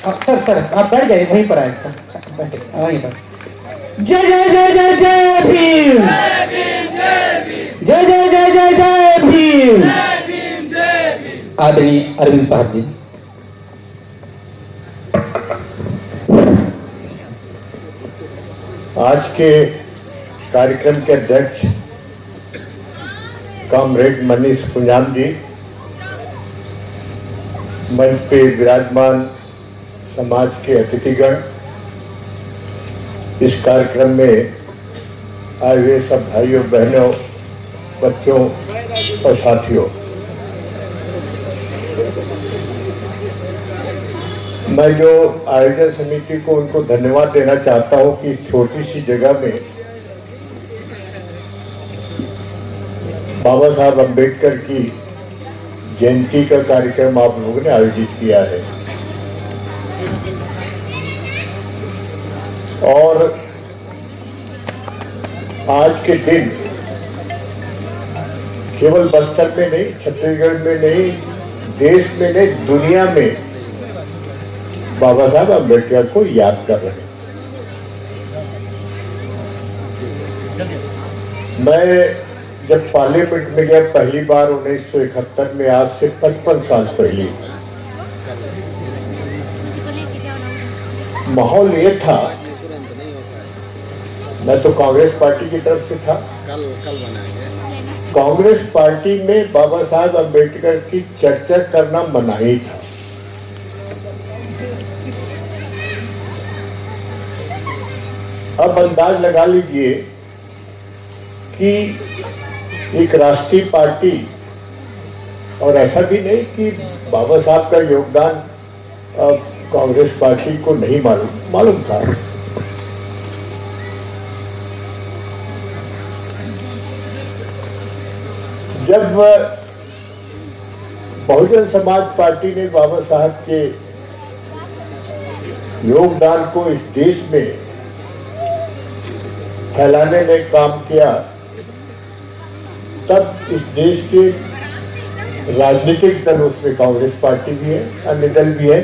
Sir sir आप बैठ जाइए, वहीं पर आए सर, बैठे वहीं पर। जय जय जय जय जय भीम, जय जय जय जय जय भीम। आदरणीय अरविंद साहब जी। आज के कार्यक्रम के अध्यक्ष कॉमरेड मनीष कुंजाम जी, मंच पे विराजमान समाज के अतिथिगण, इस कार्यक्रम में आए हुए सब भाइयों बहनों, बच्चों और साथियों, मैं जो आयोजन समिति को उनको धन्यवाद देना चाहता हूं कि इस छोटी सी जगह में बाबा साहब अम्बेडकर की जयंती का कार्यक्रम आप लोगों ने आयोजित किया है। और आज के दिन केवल बस्तर में नहीं, छत्तीसगढ़ में नहीं, देश में नहीं, दुनिया में बाबा साहब अम्बेडकर को याद कर रहे हैं। मैं जब पार्लियामेंट में गया पहली बार 1971 में, आज से 55 साल पहले, माहौल ये था, मैं तो कांग्रेस पार्टी की तरफ से था, कांग्रेस पार्टी में बाबा साहब अम्बेडकर की चर्चा करना मनाही था। अब अंदाज लगा लीजिए कि एक राष्ट्रीय पार्टी, और ऐसा भी नहीं कि बाबा साहब का योगदान कांग्रेस पार्टी को नहीं मालूम था। जब बहुजन समाज पार्टी ने बाबा साहब के योगदान को इस देश में फैलाने में काम किया, तब इस देश के राजनीतिक दल, उसमें कांग्रेस पार्टी भी है, अन्य दल भी है,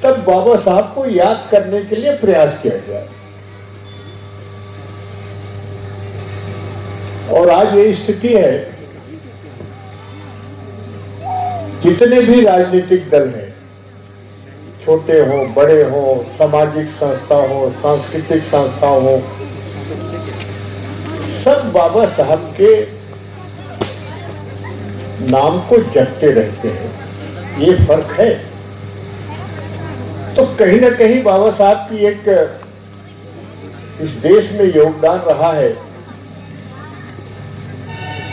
तब बाबा साहब को याद करने के लिए प्रयास किया गया। और आज ये स्थिति है, जितने भी राजनीतिक दल हैं, छोटे हो बड़े हो, सामाजिक संस्था हो, सांस्कृतिक संस्था हो, सब बाबा साहब के नाम को जपते रहते हैं। ये फर्क है। तो कहीं ना कहीं बाबा साहब की एक इस देश में योगदान रहा है।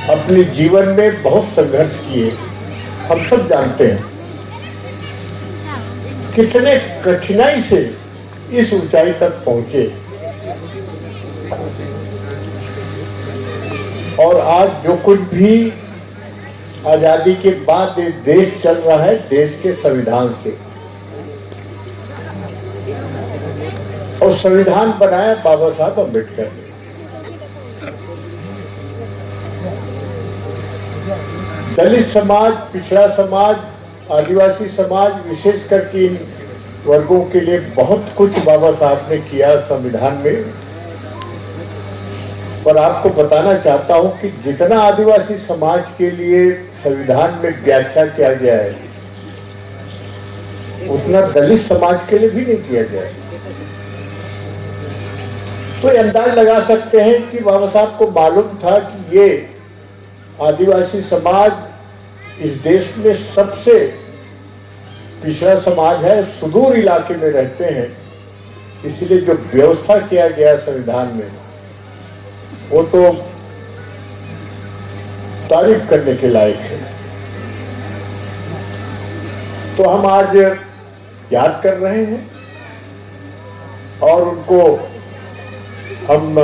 अपने जीवन में बहुत संघर्ष किए, हम सब जानते हैं कितने कठिनाई से इस ऊंचाई तक पहुंचे। और आज जो कुछ भी आजादी के बाद ये देश चल रहा है, देश के संविधान से, और संविधान बनाया बाबा साहब अम्बेडकर ने। दलित समाज, पिछड़ा समाज, आदिवासी समाज, विशेष करके इन वर्गों के लिए बहुत कुछ बाबा साहब ने किया संविधान में। पर आपको बताना चाहता हूं कि जितना आदिवासी समाज के लिए संविधान में व्याख्या किया गया है, उतना दलित समाज के लिए भी नहीं किया गया है। तो अंदाज लगा सकते हैं कि बाबा साहब को मालूम था कि ये आदिवासी समाज इस देश में सबसे पिछड़ा समाज है, सुदूर इलाके में रहते हैं, इसलिए जो व्यवस्था किया गया संविधान में, वो तो तारीफ करने के लायक है। तो हम आज याद कर रहे हैं और उनको हम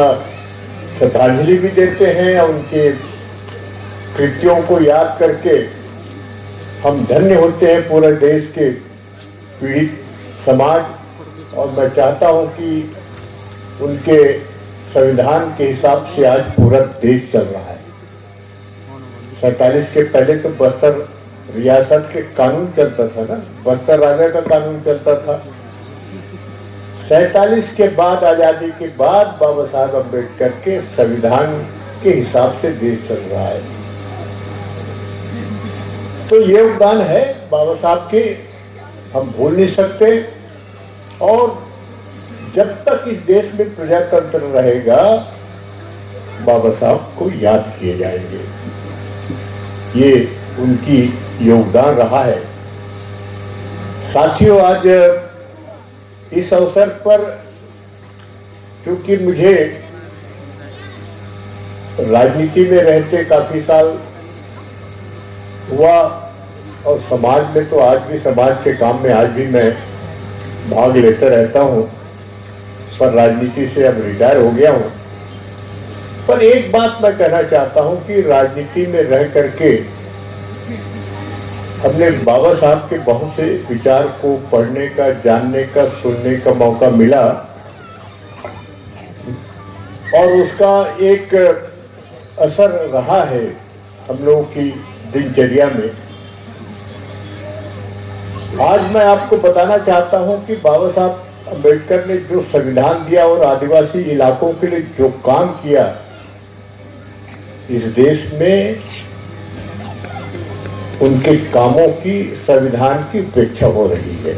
श्रद्धांजलि भी देते हैं। उनके कृत्यों को याद करके हम धन्य होते हैं, पूरे देश के पीड़ित समाज। और मैं चाहता हूं कि उनके संविधान के हिसाब से आज पूरा देश चल रहा है। 47 के पहले तो बस्तर रियासत के कानून चलता था ना, बस्तर राजा का कानून चलता था, 47 के बाद, आजादी के बाद बाबा साहब अम्बेडकर के संविधान के हिसाब से देश चल रहा है। तो ये योगदान है बाबा साहब के, हम भूल नहीं सकते। और जब तक इस देश में प्रजातंत्र रहेगा, बाबा साहब को याद किए जाएंगे। ये उनकी योगदान रहा है। साथियों, आज इस अवसर पर क्योंकि मुझे राजनीति में रहते काफी साल हुआ और समाज में तो आज भी, समाज के काम में आज भी मैं भाग लेता रहता हूं, पर राजनीति से अब रिटायर हो गया हूं। पर एक बात मैं कहना चाहता हूं कि राजनीति में रह करके हमने बाबा साहब के बहुत से विचार को पढ़ने का, जानने का, सुनने का मौका मिला और उसका एक असर रहा है हम लोगों की दिनचर्या में। आज मैं आपको बताना चाहता हूं कि बाबा साहब अम्बेडकर ने जो संविधान दिया और आदिवासी इलाकों के लिए जो काम किया, इस देश में उनके कामों की, संविधान की उपेक्षा हो रही है।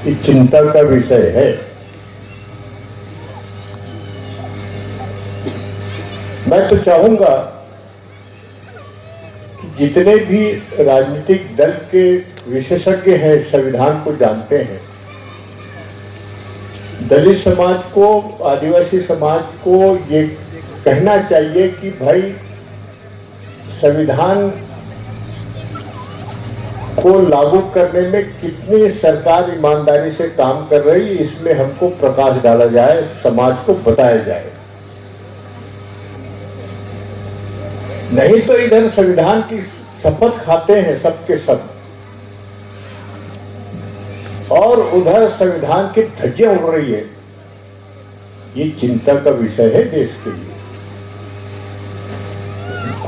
ये चिंता का विषय है। मैं तो चाहूंगा कि जितने भी राजनीतिक दल के विशेषज्ञ हैं, संविधान को जानते हैं, दलित समाज को, आदिवासी समाज को ये कहना चाहिए कि भाई संविधान को लागू करने में कितनी सरकार ईमानदारी से काम कर रही है, इसमें हमको प्रकाश डाला जाए, समाज को बताया जाए। नहीं तो इधर संविधान की शपथ खाते हैं सबके सब और उधर संविधान की धज्जियां उड़ रही है। ये चिंता का विषय है देश के लिए,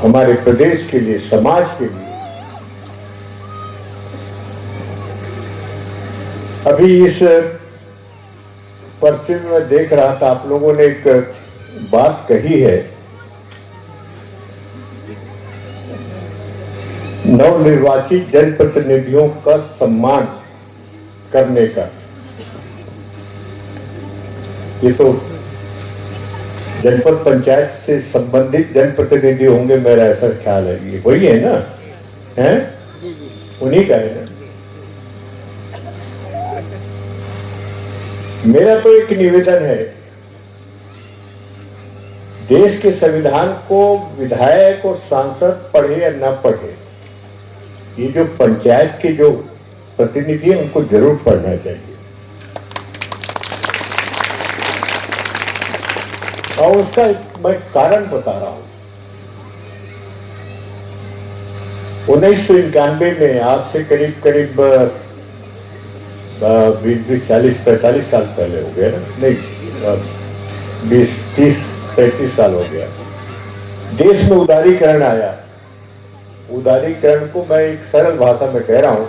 हमारे प्रदेश के लिए, समाज के लिए। अभी इस पर्चे में देख रहा था, आप लोगों ने एक बात कही है, नवनिर्वाचित जनप्रतिनिधियों का सम्मान करने का। ये तो जनपद पंचायत से संबंधित जनप्रतिनिधि होंगे, मेरा ऐसा ख्याल है। ये वही है ना, हैं? उन्हीं का है ना। मेरा तो एक निवेदन है, देश के संविधान को विधायक और सांसद पढ़े या न पढ़े, ये जो पंचायत के जो प्रतिनिधि हैं उनको जरूर पढ़ना चाहिए। और उसका मैं कारण बता रहा हूं। 1991 में, आज से करीब 20, 40, 45 साल पहले हो गया ना, नहीं 20, 30, 35 साल हो गया, देश में उदारीकरण आया। उदारीकरण को मैं एक सरल भाषा में कह रहा हूं,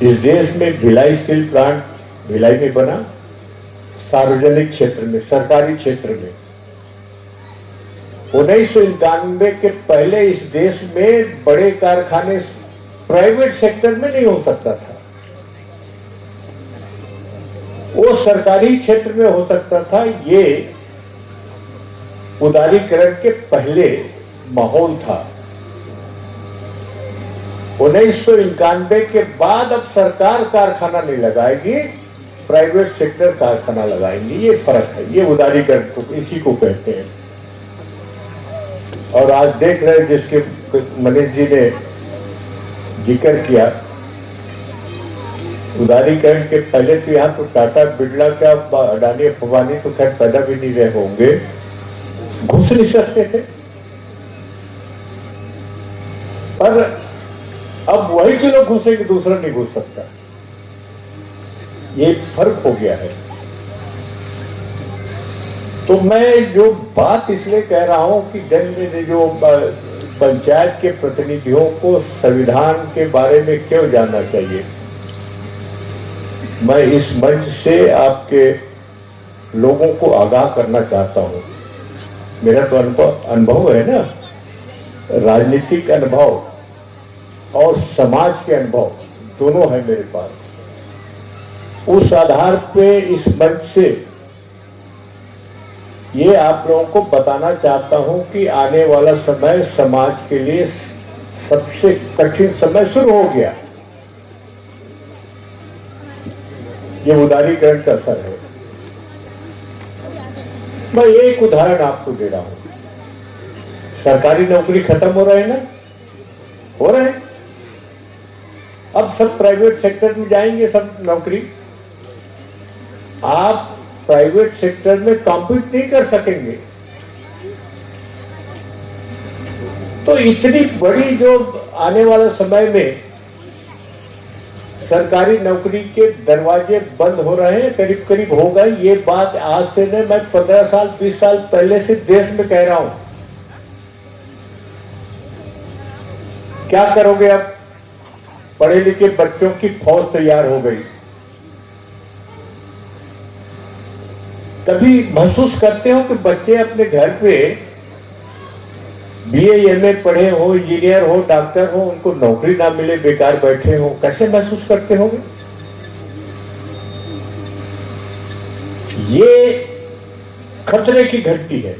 इस देश में भिलाई स्टील प्लांट भिलाई में बना, सार्वजनिक क्षेत्र में, सरकारी क्षेत्र में। 1991 के पहले इस देश में बड़े कारखाने प्राइवेट सेक्टर में नहीं हो सकता था, वो सरकारी क्षेत्र में हो सकता था। ये उदारीकरण के पहले माहौल था। 1991 के बाद अब सरकार कारखाना नहीं लगाएगी, प्राइवेट सेक्टर कारखाना लगाएंगे। ये फर्क है, ये उदारीकरण को, इसी को कहते हैं। और आज देख रहे हैं, जिसके मनीष जी ने जिक्र किया, उदारीकरण के पहले तो यहाँ तो टाटा बिरला का, अडानी अंबानी तो खैर पैदा भी नहीं रहे होंगे, घुस नहीं सकते थे। पर अब वही के लोग घुसेंगे, दूसरा नहीं घुस सकता। ये फर्क हो गया है। तो मैं जो बात इसलिए कह रहा हूं कि जो पंचायत के प्रतिनिधियों को संविधान के बारे में क्यों जानना चाहिए। मैं इस मंच से आपके लोगों को आगाह करना चाहता हूँ। मेरा तो अनुभव है ना, राजनीतिक अनुभव और समाज के अनुभव दोनों है मेरे पास। उस आधार पे इस मंच से ये आप लोगों को बताना चाहता हूं कि आने वाला समय समाज के लिए सबसे कठिन समय शुरू हो गया। ये उदारीकरण का असर है। मैं एक उदाहरण आपको दे रहा हूं। सरकारी नौकरी खत्म हो रहे हैं ना, हो रहे हैं। अब सब प्राइवेट सेक्टर में जाएंगे, सब नौकरी। आप प्राइवेट सेक्टर में कॉम्पीट नहीं कर सकेंगे। तो इतनी बड़ी जो आने वाला समय में सरकारी नौकरी के दरवाजे बंद हो रहे हैं, करीब करीब होगा। ये बात आज से नहीं, मैं 15 साल 20 साल पहले से देश में कह रहा हूं। क्या करोगे अब? पढ़े लिखे बच्चों की फौज तैयार हो गई। कभी महसूस करते हो कि बच्चे अपने घर पे बीए एमए पढ़े हो, इंजीनियर हो, डॉक्टर हो, उनको नौकरी ना मिले, बेकार बैठे हो, कैसे महसूस करते होंगे? ये खतरे की घंटी है।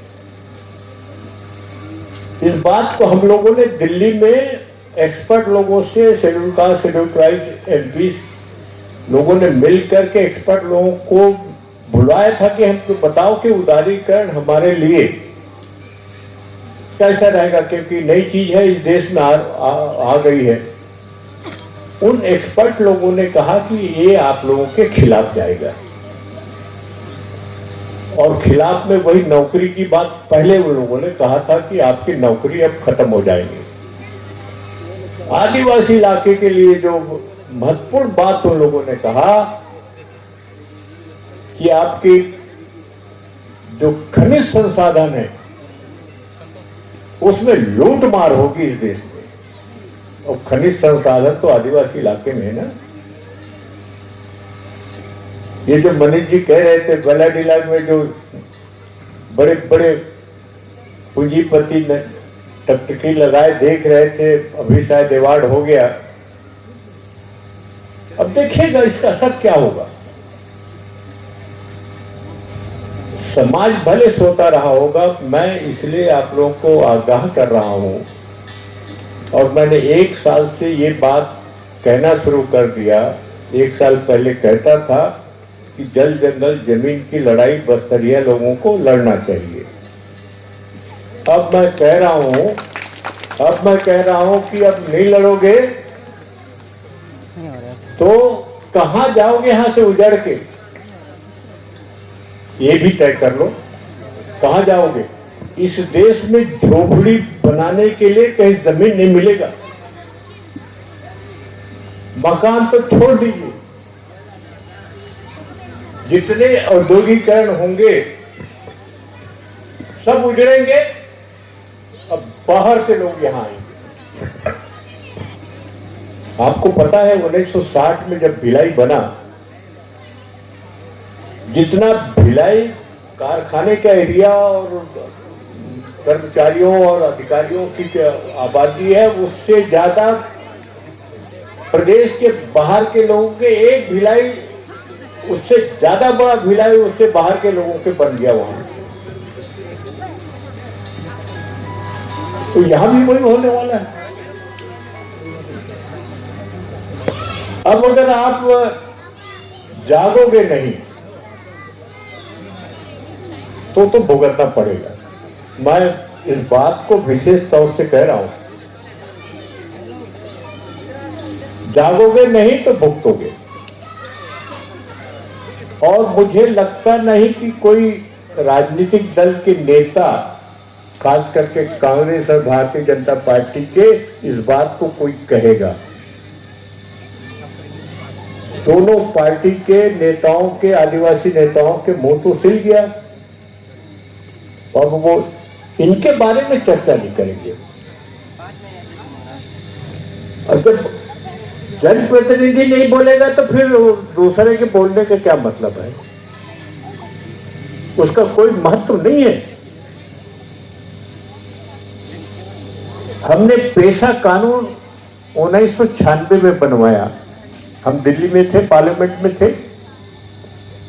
इस बात को हम लोगों ने दिल्ली में एक्सपर्ट लोगों से, schedule caste schedule tribe MP लोगों ने मिलकर के एक्सपर्ट लोगों को बुलाया था कि हमको बताओ कि उदारीकरण हमारे लिए कैसा रहेगा, क्योंकि नई चीज है, इस देश में आ गई है। उन एक्सपर्ट लोगों ने कहा कि ये आप लोगों के खिलाफ जाएगा, और खिलाफ में वही नौकरी की बात पहले उन लोगों ने कहा था कि आपकी नौकरी अब खत्म हो जाएगी। आदिवासी इलाके के लिए जो महत्वपूर्ण बात उन लोगों ने कहा कि आपकी जो खनिज संसाधन है उसमें लूट मार होगी इस देश में। और खनिज संसाधन तो आदिवासी इलाके में है ना। ये जो मनीष जी कह रहे थे, बलाड इलाके में जो बड़े बड़े पूंजीपति टकटकी लगाए देख रहे थे, अभी शायद अवार्ड हो गया। अब देखिएगा इसका असर क्या होगा। समाज भले सोता रहा होगा, मैं इसलिए आप लोगों को आगाह कर रहा हूं। और मैंने 1 साल से ये बात कहना शुरू कर दिया। 1 साल पहले कहता था कि जल जंगल जमीन की लड़ाई बस्तरिया लोगों को लड़ना चाहिए। अब मैं कह रहा हूं कि अब नहीं लड़ोगे तो कहां जाओगे यहां से उजड़ के, ये भी तय कर लो। कहां जाओगे? इस देश में झोपड़ी बनाने के लिए कहीं जमीन नहीं मिलेगा। मकान तो छोड़ दीजिए, जितने औद्योगिकरण होंगे सब उजड़ेंगे। अब बाहर से लोग यहां आएंगे। आपको पता है 1960 में जब भिलाई बना, जितना भिलाई कारखाने का एरिया और कर्मचारियों और अधिकारियों की आबादी है, उससे ज्यादा प्रदेश के बाहर के लोगों के एक भिलाई, उससे ज्यादा बड़ा भिलाई उससे बाहर के लोगों के बन गया वहां। तो यहां भी वही होने वाला है। अब अगर आप जागोगे नहीं तो भुगतना पड़ेगा। मैं इस बात को विशेष तौर से कह रहा हूं। जागोगे नहीं तो भुगतोगे। और मुझे लगता नहीं कि कोई राजनीतिक दल के नेता, खास करके कांग्रेस और भारतीय जनता पार्टी के, इस बात को कोई कहेगा। दोनों पार्टी के नेताओं के, आदिवासी नेताओं के मुंह तो सिल गया, और वो इनके बारे में चर्चा नहीं करेंगे। अगर जनप्रतिनिधि नहीं बोलेगा तो फिर दूसरे के बोलने का क्या मतलब है? उसका कोई महत्व नहीं है। हमने पेशा कानून 1996 में बनवाया। हम दिल्ली में थे, पार्लियामेंट में थे।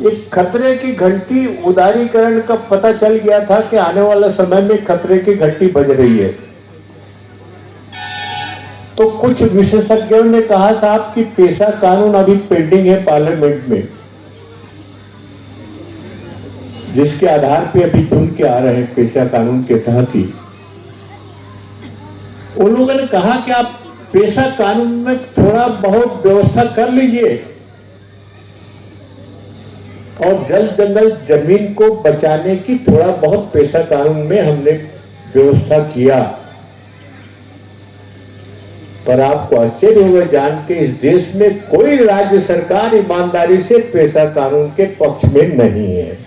एक खतरे की घंटी उदारीकरण का पता चल गया था कि आने वाला समय में खतरे की घंटी बज रही है। तो कुछ विशेषज्ञों ने कहा साहब कि पेशा कानून अभी पेंडिंग है पार्लियामेंट में, जिसके आधार पे अभी चुन के आ रहे हैं पेशा कानून के तहत ही। उन लोगों ने कहा कि आप पेशा कानून में थोड़ा बहुत व्यवस्था कर लीजिए और जल जंगल जमीन को बचाने की थोड़ा बहुत पेशा कानून में हमने व्यवस्था किया। पर आपको आश्चर्य होगा जान के इस देश में कोई राज्य सरकार ईमानदारी से पेशा कानून के पक्ष में नहीं है,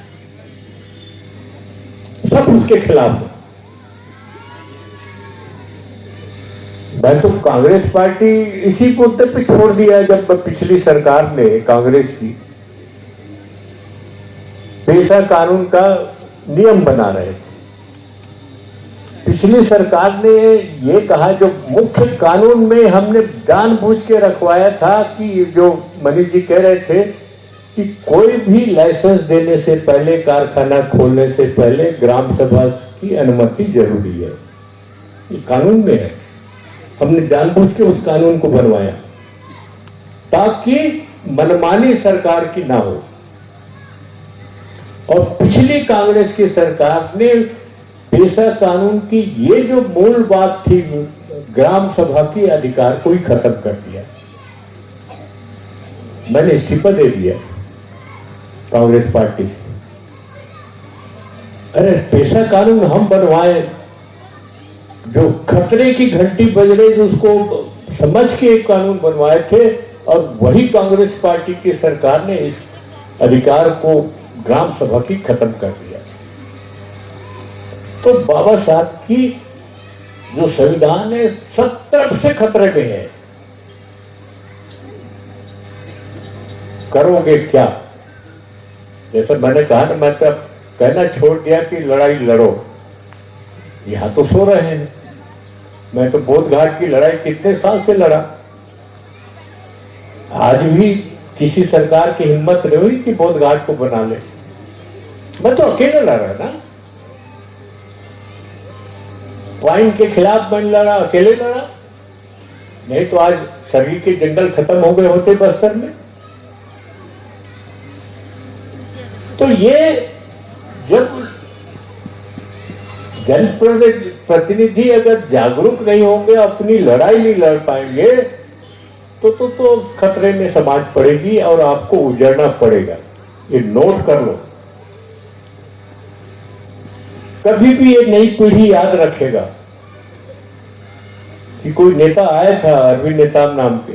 सब उसके खिलाफ है। मैं तो कांग्रेस पार्टी इसी मुद्दे पे छोड़ दिया जब पिछली सरकार ने, कांग्रेस की, पेशा कानून का नियम बना रहे थे। पिछली सरकार ने ये कहा, जो मुख्य कानून में हमने जानबूझ के रखवाया था कि जो मनीष जी कह रहे थे कि कोई भी लाइसेंस देने से पहले, कारखाना खोलने से पहले ग्राम सभा की अनुमति जरूरी है। ये कानून में है। हमने जानबूझ के उस कानून को बनवाया ताकि मनमानी सरकार की ना हो। और पिछली कांग्रेस की सरकार ने पेशा कानून की ये जो मूल बात थी, ग्राम सभा की अधिकार को ही खत्म कर दिया। मैंने इस्तीफा दे दिया कांग्रेस पार्टी से। अरे पेशा कानून हम बनवाए, जो खतरे की घंटी बज रही थी उसको समझ के एक कानून बनवाए थे, और वही कांग्रेस पार्टी की सरकार ने इस अधिकार को ग्राम सभा की खत्म कर दिया। तो बाबा साहब की जो संविधान है सब तरफ से खतरे में है। करोगे क्या? जैसा मैंने कहा ना, मैं तो कहना छोड़ दिया कि लड़ाई लड़ो। यहां तो सो रहे हैं। मैं तो बोध घाट की लड़ाई कितने साल से लड़ा। आज भी किसी सरकार की हिम्मत नहीं हुई कि बोध घाट को बना ले। मैं तो अकेले लड़ा ना, वाइन के खिलाफ मैंने लड़ा, अकेले लड़ा। नहीं तो आज सरगी के जंगल खत्म हो गए होते बस्तर में। तो ये जब जनप्रतिनिधि अगर जागरूक नहीं होंगे, अपनी लड़ाई नहीं लड़ पाएंगे, तो खतरे में समाज पड़ेगी और आपको उजड़ना पड़ेगा। ये नोट कर लो। कभी भी ये नई पीढ़ी याद रखेगा कि कोई नेता आया था, अरविंद नेताम नाम के,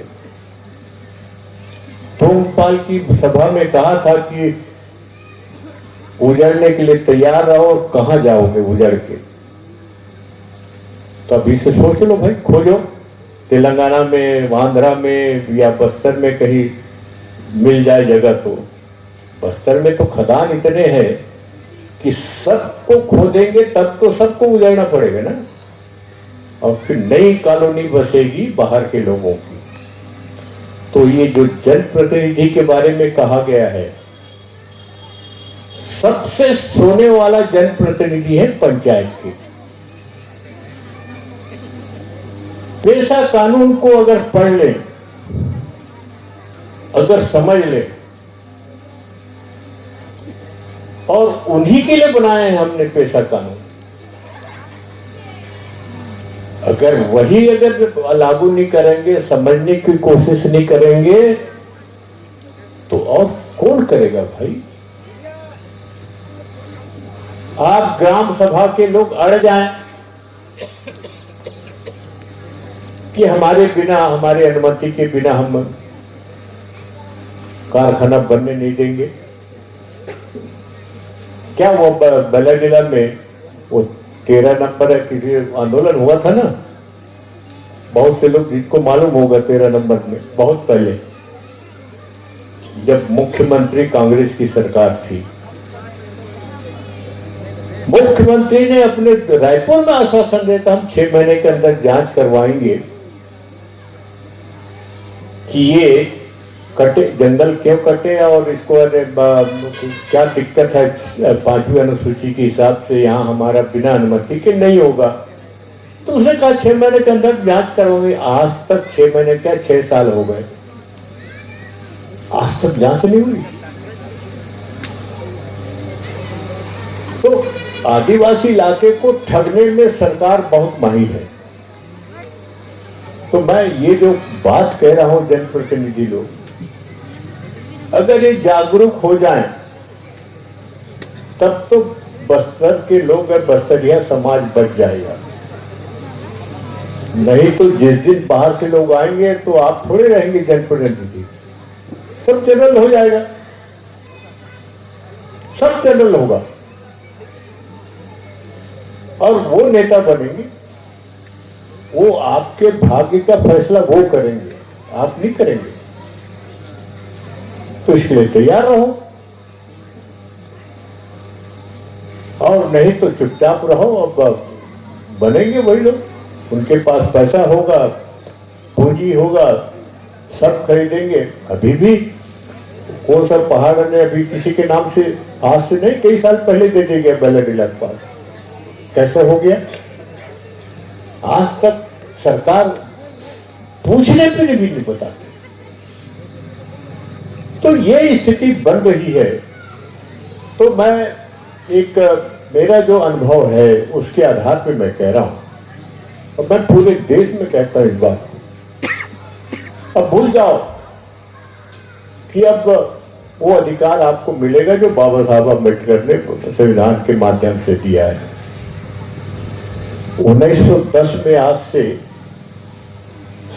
तोमपाल की सभा में कहा था कि उजड़ने के लिए तैयार रहो, कहां जाओगे उजड़ के। तो अभी से सोच लो भाई, खोजो तेलंगाना में, आंध्रा में या बस्तर में कहीं मिल जाए जगह। तो बस्तर में तो खदान इतने हैं कि सबको खोदेंगे तब तो सबको उजड़ना पड़ेगा ना, और फिर नई कॉलोनी बसेगी बाहर के लोगों की। तो ये जो जनप्रतिनिधि के बारे में कहा गया है, सबसे सोने वाला जनप्रतिनिधि है पंचायत के। पेशा कानून को अगर पढ़ ले, अगर समझ ले, और उन्हीं के लिए बनाए हैं हमने पेशा कानून, अगर वही अगर लागू नहीं करेंगे, समझने की कोशिश नहीं करेंगे, तो और कौन करेगा भाई? आप ग्राम सभा के लोग अड़ जाएं कि हमारे बिना, हमारी अनुमति के बिना हम कारखाना बनने नहीं देंगे। क्या वो बल्ला में वो 13 नंबर किसी आंदोलन हुआ था ना, बहुत से लोग जिसको मालूम होगा 13 नंबर में बहुत पहले जब मुख्यमंत्री कांग्रेस की सरकार थी, मुख्यमंत्री ने अपने रायपुर में आश्वासन देता हम 6 महीने के अंदर जांच करवाएंगे कि ये कटे जंगल क्यों कटे और इसको क्या दिक्कत है 5वीं अनुसूची के हिसाब से यहाँ हमारा बिना अनुमति के नहीं होगा। तो उसने कहा 6 महीने के अंदर जांच करवाएंगे। आज तक 6 महीने क्या 6 साल हो गए, आज तक जांच नहीं हुई। तो आदिवासी इलाके को ठगने में सरकार बहुत माहिर है। तो मैं ये जो बात कह रहा हूं जनप्रतिनिधि लोग, अगर ये जागरूक हो जाएं तब तो बस्तर के लोग और बस्तरिया समाज बच जाएगा। नहीं तो जिस दिन बाहर से लोग आएंगे तो आप थोड़े रहेंगे जनप्रतिनिधि, सब जनरल हो जाएगा, सब जनरल होगा और वो नेता बनेंगे, वो आपके भाग्य का फैसला वो करेंगे, आप नहीं करेंगे। तो इसलिए तैयार रहो और नहीं तो चुपचाप रहो और बनेंगे वही लोग, उनके पास पैसा होगा, पूंजी होगा, सब खरीदेंगे। अभी भी कौन सा पहाड़ ने अभी किसी के नाम से आज से नहीं कई साल पहले दे दिया गया बैलेडिला के पास, कैसे हो गया? आज तक सरकार पूछने पे भी नहीं बताती। तो ये स्थिति बन रही है। तो मैं एक मेरा जो अनुभव है उसके आधार पे मैं कह रहा हूं और मैं पूरे देश में कहता हूं इस बात को। अब भूल जाओ कि अब वो अधिकार आपको मिलेगा जो बाबा साहब अम्बेडकर ने संविधान के माध्यम से दिया है। 1910 में आज से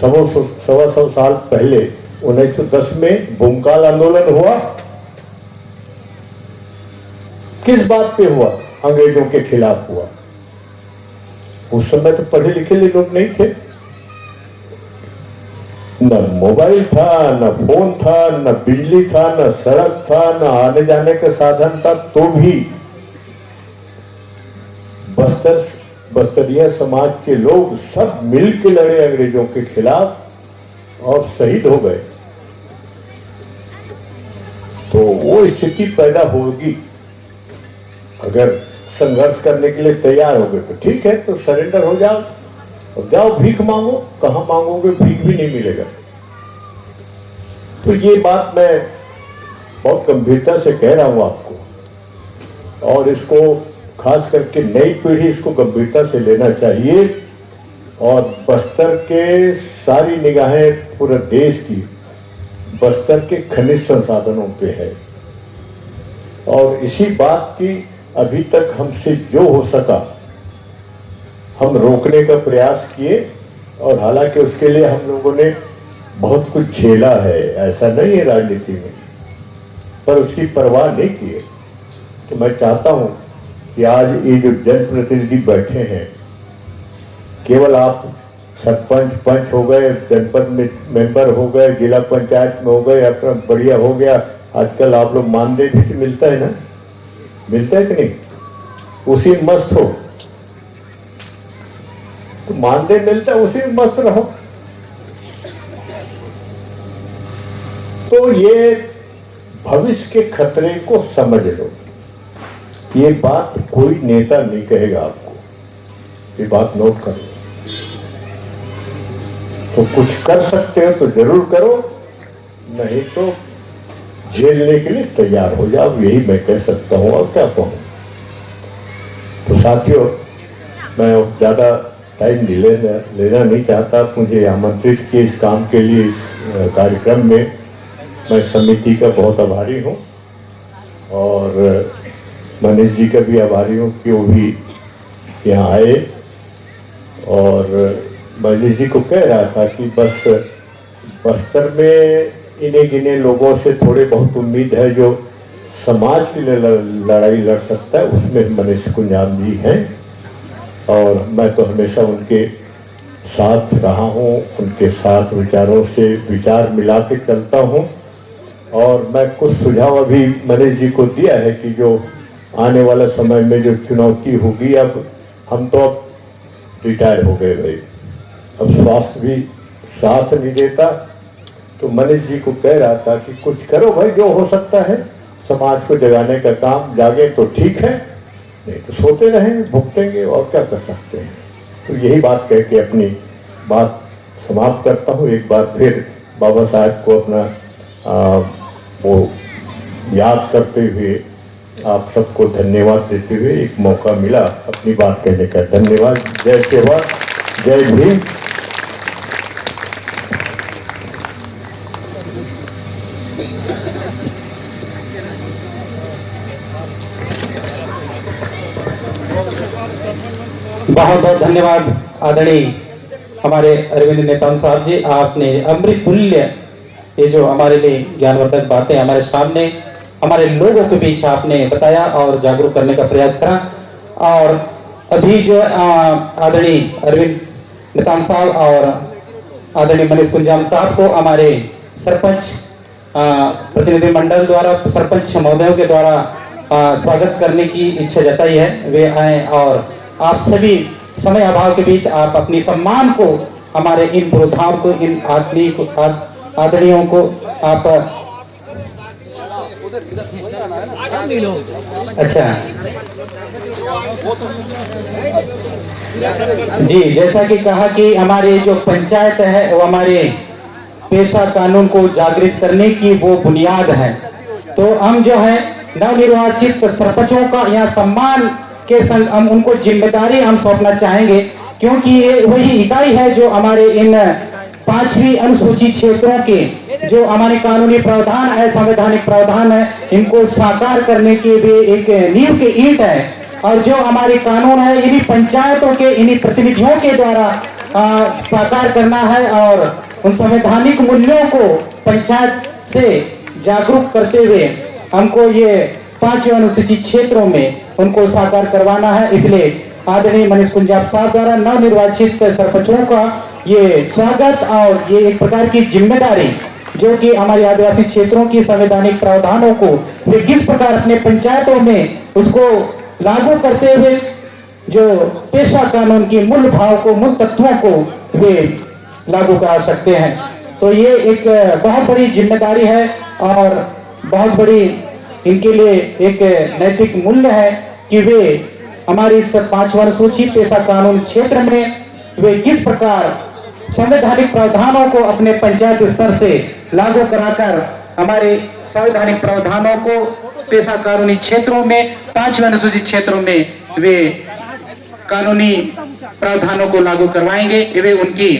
125 साल पहले 1910 में भूमकाल आंदोलन हुआ। किस बात पे हुआ? अंग्रेजों के खिलाफ हुआ। उस समय तो पढ़े लिखे लोग नहीं थे, न मोबाइल था, न फोन था, न बिजली था, न सड़क था, न आने जाने का साधन था। तो भी बस्तरिया समाज के लोग सब मिल के लड़े अंग्रेजों के खिलाफ और शहीद हो गए। तो वो स्थिति पैदा होगी। अगर संघर्ष करने के लिए तैयार हो गए तो ठीक है, तो सरेंडर हो जाओ और जाओ भीख मांगो। कहां मांगोगे? भीख भी नहीं मिलेगा। तो ये बात मैं बहुत गंभीरता से कह रहा हूं आपको, और इसको खास करके नई पीढ़ी इसको गंभीरता से लेना चाहिए। और बस्तर के सारी निगाहें पूरे देश की बस्तर के खनिज संसाधनों पे है और इसी बात की अभी तक हमसे जो हो सका हम रोकने का प्रयास किए। और हालांकि उसके लिए हम लोगों ने बहुत कुछ झेला है, ऐसा नहीं है राजनीति में, पर उसकी परवाह नहीं की है। तो मैं चाहता हूं कि आज ये जो जनप्रतिनिधि बैठे हैं, केवल आप सरपंच पंच हो गए, जनपद में मेंबर हो गए, जिला पंचायत में हो गए, अपना बढ़िया हो गया। आजकल आप लोग मानदेय भी मिलता है ना, मिलता है कि नहीं? उसी में मस्त हो, तो मानदेय मिलता है, उसी में मस्त रहो। तो ये भविष्य के खतरे को समझ लो। ये बात कोई नेता नहीं कहेगा आपको, ये बात नोट करो। तो कुछ कर सकते हो तो जरूर करो, नहीं तो झेलने के लिए तैयार हो जाओ। यही मैं कह सकता हूं, और क्या कहूं। तो साथियों, मैं ज्यादा टाइम लेना नहीं चाहता। मुझे आमंत्रित किए इस काम के लिए, इस कार्यक्रम में मैं समिति का बहुत आभारी हूं और मनीष जी का भी आभारी हूं कि वो भी यहाँ आए। और मनीष जी को कह रहा था कि बस बस्तर में इन्हें गिने लोगों से थोड़े बहुत उम्मीद है जो समाज के लिए लड़ाई लड़ सकता है, उसमें मनीष कुंजाम जी हैं। और मैं तो हमेशा उनके साथ रहा हूँ, उनके साथ विचारों से विचार मिला के चलता हूँ। और मैं कुछ सुझाव अभी मनीष जी को दिया है कि जो आने वाला समय में जो चुनौती होगी, अब हम तो अब रिटायर हो गए भाई, अब स्वास्थ्य भी साथ नहीं देता, तो मनीष जी को कह रहा था कि कुछ करो भाई, जो हो सकता है समाज को जगाने का काम, जागे तो ठीक है, नहीं तो सोते रहें, भुगतेंगे, और क्या कर सकते हैं। तो यही बात कह के अपनी बात समाप्त करता हूँ। एक बार फिर बाबा साहब को अपना वो याद करते हुए आप सबको धन्यवाद देते हुए एक मौका मिला अपनी बात कहने का। धन्यवाद। जय सेवा, जय भीम। बहुत बहुत धन्यवाद आदरणीय हमारे अरविंद नेताम साहब जी, आपने अमृत तुल्य ये जो हमारे लिए ज्ञानवर्धक बातें हमारे सामने हमारे लोगों के बीच आपने बताया और जागरूक करने का प्रयास करा। और अभी जो आदरणीय अरविंद नेताम साहब और आदरणीय मनीष कुंजाम साहब को हमारे सरपंच प्रतिनिधि मंडल द्वारा, सरपंच महोदयों के द्वारा स्वागत करने की इच्छा जताई है। वे आए और आप सभी समय अभाव के बीच आप अपनी सम्मान को हमारे इन पुरोधाओं को, इन आदरणीयों को आप अच्छा जी, जैसा कि कहा कि हमारे जो पंचायत है वो हमारे पेशा कानून को जागृत करने की वो बुनियाद है। तो हम जो है नवनिर्वाचित सरपंचों का यहाँ सम्मान के संग हम उनको जिम्मेदारी हम सौंपना चाहेंगे, क्योंकि ये वही इकाई है जो हमारे इन 5वीं अनुसूचित क्षेत्रों के जो हमारे कानूनी प्रावधान है, संवैधानिक प्रावधान है, इनको साकार करने के भी एक नींव की ईंट है। और जो हमारे कानून है इन्हीं पंचायतों के, इन्हीं प्रतिनिधियों के द्वारा साकार करना है और उन संवैधानिक मूल्यों को पंचायत से जागरूक करते हुए हमको ये 5 अनुसूचित क्षेत्रों में उनको साकार करवाना है। इसलिए आदरणीय मनीष कुंजाम साहब द्वारा नवनिर्वाचित सरपंचों का ये स्वागत और ये एक प्रकार की जिम्मेदारी जो कि हमारे आदिवासी क्षेत्रों की संवैधानिक प्रावधानों को वे किस प्रकार अपने पंचायतों में उसको लागू करते हुए जो पेशा कानून की मूल भाव को, मूल तत्वों को वे लागू करा सकते हैं। तो ये एक बहुत बड़ी जिम्मेदारी है और बहुत बड़ी इनके लिए एक नैतिक मूल्य है कि वे हमारी इस 5वां अनुसूचित पेशा कानून क्षेत्र में वे किस प्रकार संवैधानिक प्रावधानों को अपने पंचायत स्तर से लागू कराकर हमारे संवैधानिक प्रावधानों को पेशा कानूनी क्षेत्रों में, 5वें अनुसूचित क्षेत्रों में वे कानूनी प्रावधानों को लागू करवाएंगे। वे उनकी